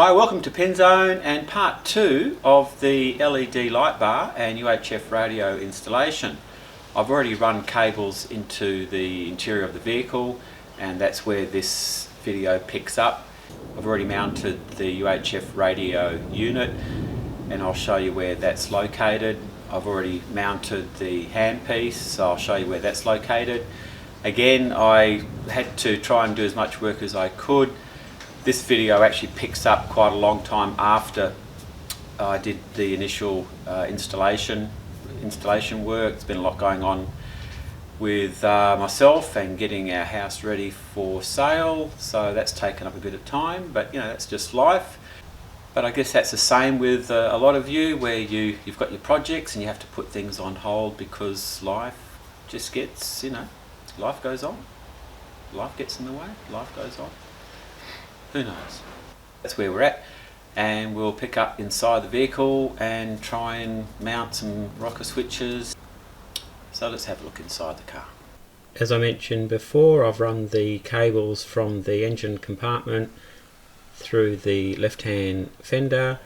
Hi, welcome to Pin Zone and part 2 of the LED light bar and UHF radio installation. I've already run cables into the interior of the vehicle and that's where this video picks up. I've already mounted the UHF radio unit and I'll show you where that's located. I've already mounted the handpiece, so I'll show you where that's located. Again, I had to try and do as much work as I could. This video actually picks up quite a long time after I did the initial installation work. There's been a lot going on with myself and getting our house ready for sale, so that's taken up a bit of time, but you know, that's just life. But I guess that's the same with a lot of you, where you've got your projects and you have to put things on hold because life just gets, life goes on. Life gets in the way, life goes on. Who knows? That's where we're at, and we'll pick up inside the vehicle and try and mount some rocker switches. So let's have a look inside the car. As I mentioned before, I've run the cables from the engine compartment through the left-hand fender,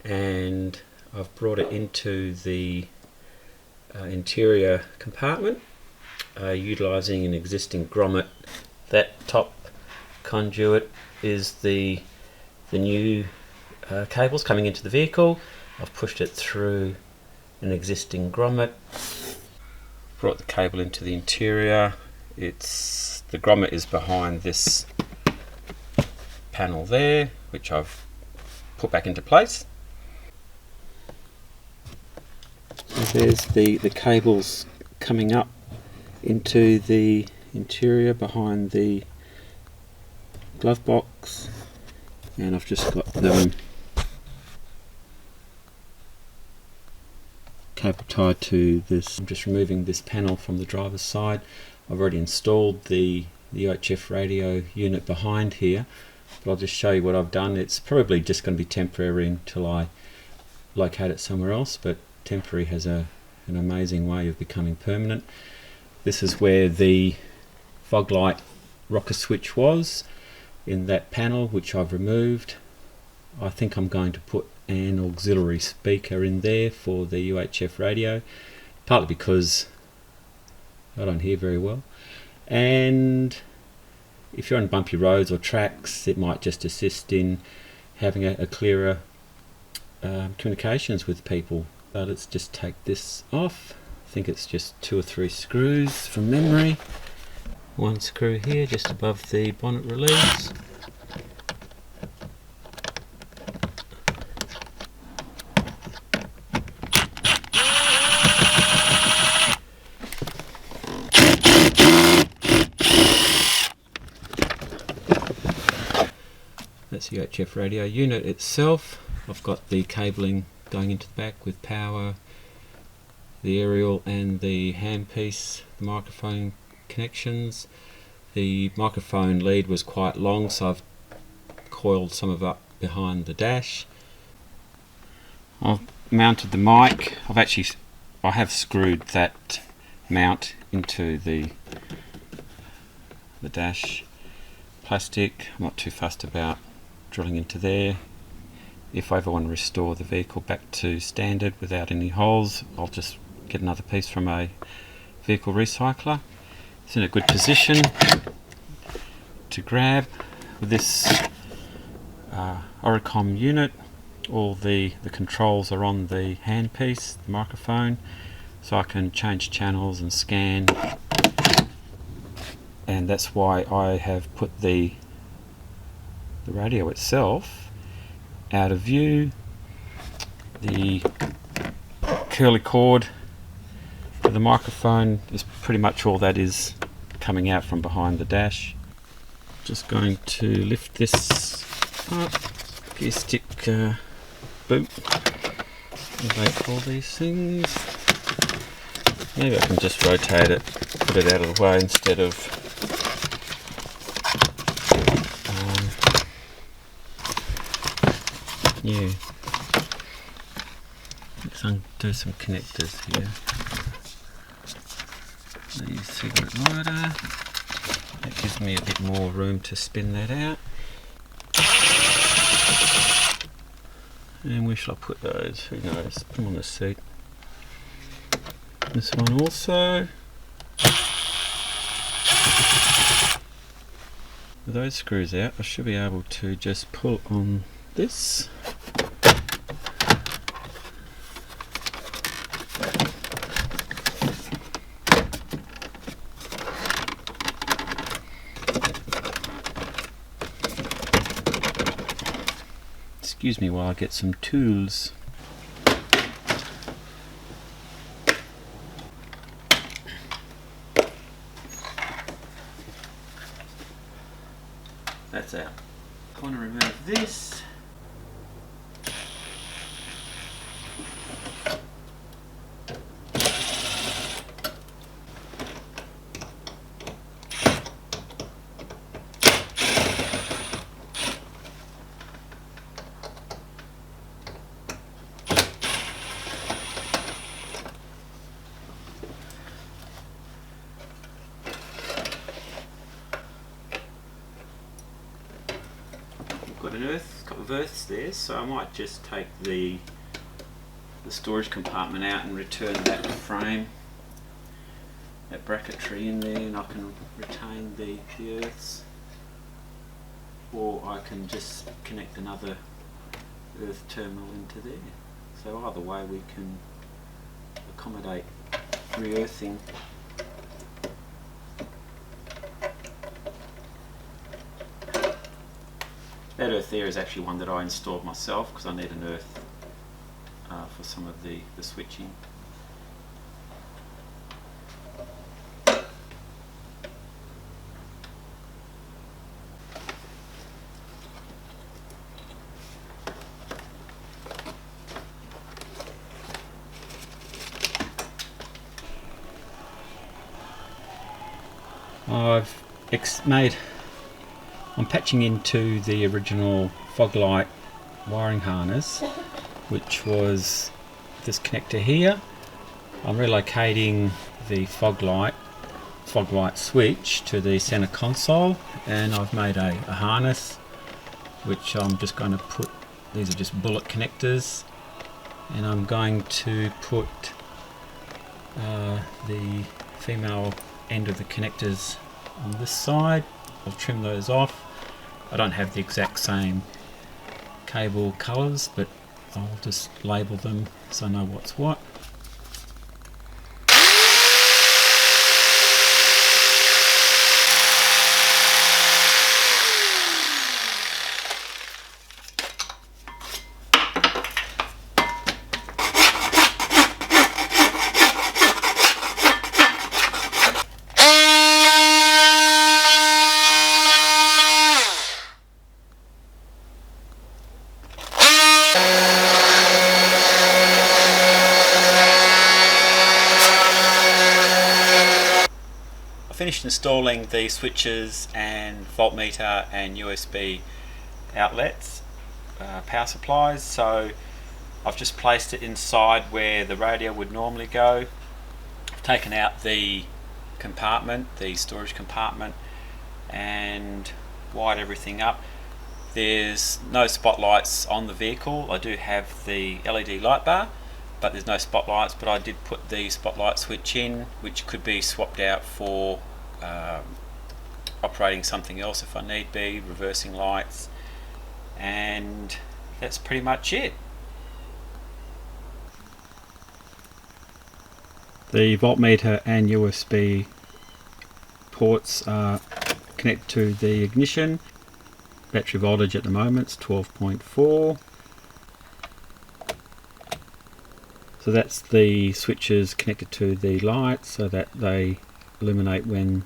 and I've brought it into the interior compartment utilising an existing grommet. That top conduit is the new cables coming into the vehicle. I've pushed it through an existing grommet, brought the cable into the interior. The grommet is behind this panel there, which I've put back into place. So there's the cables coming up into the interior behind the glove box, and I've just got them cable tied to this. I'm just removing this panel from the driver's side. I've already installed the UHF radio unit behind here, but I'll just show you what I've done. It's probably just going to be temporary until I locate it somewhere else, but temporary has an amazing way of becoming permanent. This is where the fog light rocker switch was, in that panel, which I've removed. I think I'm going to put an auxiliary speaker in there for the UHF radio, partly because I don't hear very well, and if you're on bumpy roads or tracks, it might just assist in having a clearer communications with people. Let's just take this off. I think it's just 2 or 3 screws from memory. One screw here just above the bonnet release. That's the UHF radio unit itself. I've got the cabling going into the back with power, the aerial and the handpiece, the microphone connections. The microphone lead was quite long, so I've coiled some of it up behind the dash. I've mounted the mic. I have screwed that mount into the dash plastic. I'm not too fussed about drilling into there. If I ever want to restore the vehicle back to standard without any holes, I'll just get another piece from a vehicle recycler. It's in a good position to grab. With this Oricom unit, all the controls are on the handpiece, the microphone, so I can change channels and scan, and that's why I have put the radio itself out of view. The curly cord for the microphone is pretty much all that is coming out from behind the dash. Just going to lift this up, gear stick boot, elevate all these things. Maybe I can just rotate it, put it out of the way instead of let's undo some connectors here. The cigarette lighter, that gives me a bit more room to spin that out. And where shall I put those? Who knows? Put them on the seat. This one also. With those screws out, I should be able to just pull on this. Excuse me while I get some tools. That's out. I want to remove this. Got a couple of earths there, so I might just take the storage compartment out and return that frame, that bracketry in there, and I can retain the earths, or I can just connect another earth terminal into there. So either way we can accommodate re-earthing. That earth there is actually one that I installed myself because I need an earth for some of the switching. I'm patching into the original fog light wiring harness, which was this connector here. I'm relocating the fog light switch to the center console, and I've made a harness which I'm just going to put, these are just bullet connectors, and I'm going to put the female end of the connectors on this side. I'll trim those off. I don't have the exact same cable colours, but I'll just label them so I know what's what. Finished installing the switches and voltmeter and USB outlets, power supplies, so I've just placed it inside where the radio would normally go. I've taken out the compartment, the storage compartment, and wired everything up. There's no spotlights on the vehicle. I do have the LED light bar, but there's no spotlights, but I did put the spotlight switch in, which could be swapped out for operating something else if I need be, reversing lights, and that's pretty much it. The voltmeter and USB ports are connected to the ignition. Battery voltage at the moment is 12.4. So that's the switches connected to the lights so that they illuminate when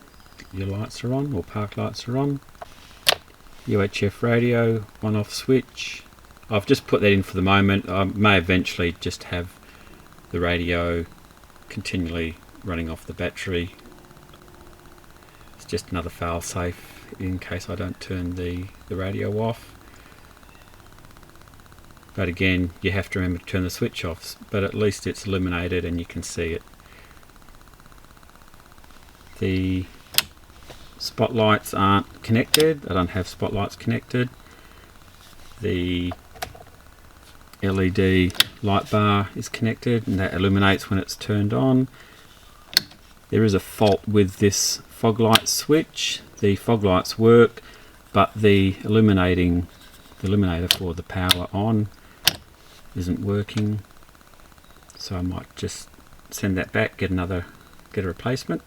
your lights are on or park lights are on. UHF radio, on-off switch. I've just put that in for the moment. I may eventually just have the radio continually running off the battery. It's just another fail-safe in case I don't turn the radio off. But again, you have to remember to turn the switch off, but at least it's illuminated and you can see it. The spotlights aren't connected. I don't have spotlights connected. The LED light bar is connected, and that illuminates when it's turned on. There is a fault with this fog light switch. The fog lights work, but the illuminator for the power on isn't working, so I might just send that back, get a replacement.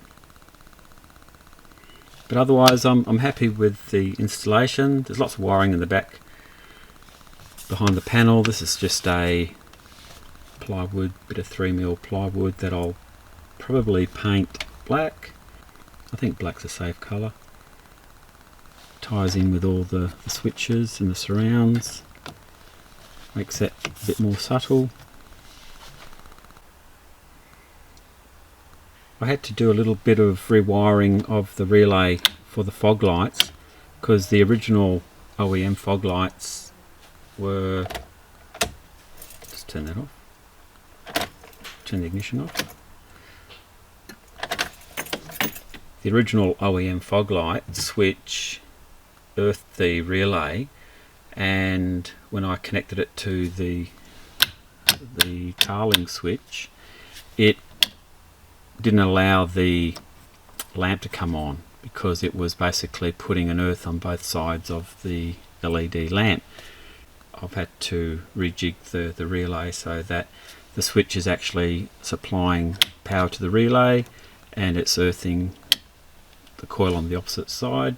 But otherwise I'm happy with the installation. There's lots of wiring in the back behind the panel. This is just a plywood, bit of 3mm plywood that I'll probably paint black. I think black's a safe colour. Ties in with all the switches and the surrounds. Makes that a bit more subtle. I had to do a little bit of rewiring of the relay for the fog lights, because the original OEM fog lights were... Just turn that off. Turn the ignition off. The original OEM fog light switch earthed the relay, and when I connected it to the Carling switch, it didn't allow the lamp to come on, because it was basically putting an earth on both sides of the LED lamp. I've had to rejig the relay so that the switch is actually supplying power to the relay, and it's earthing the coil on the opposite side,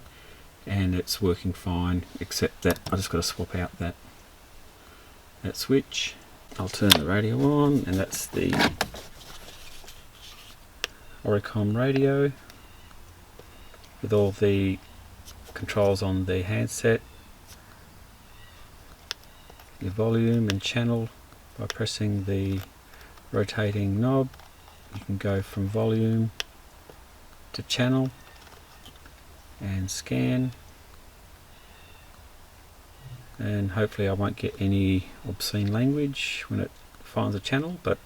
and it's working fine, except that I just got to swap out that switch. I'll turn the radio on, and that's the Oricom radio with all the controls on the handset. Your volume and channel by pressing the rotating knob. You can go from volume to channel and scan, and hopefully I won't get any obscene language when it finds a channel, but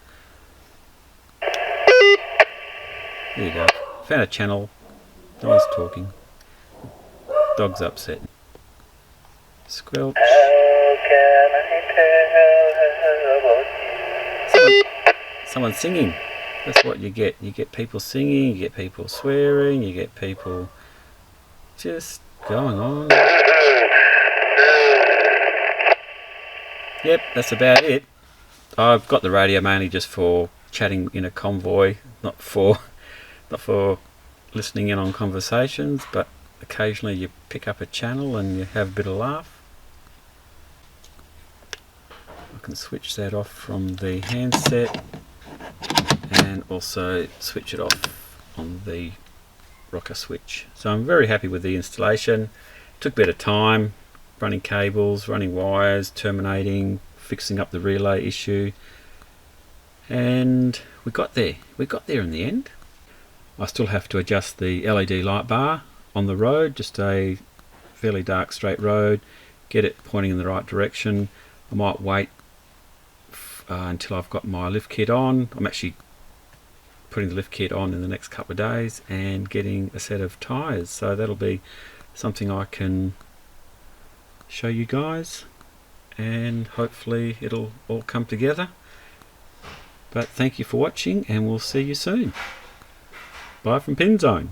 there you go. Found a channel. No one's talking. Dog's upset. Squelch. Someone's singing. That's what you get. You get people singing, you get people swearing, you get people just going on. Yep, that's about it. I've got the radio mainly just for chatting in a convoy, not for listening in on conversations, but occasionally you pick up a channel and you have a bit of laugh. I can switch that off from the handset and also switch it off on the rocker switch. So I'm very happy with the installation. Took a bit of time running cables, running wires, terminating, fixing up the relay issue, and we got there in the end. I still have to adjust the LED light bar on the road, just a fairly dark straight road, get it pointing in the right direction. I might wait until I've got my lift kit on. I'm actually putting the lift kit on in the next couple of days and getting a set of tyres, so that'll be something I can show you guys, and hopefully it'll all come together. But thank you for watching, and we'll see you soon. Bye from Pin Zone.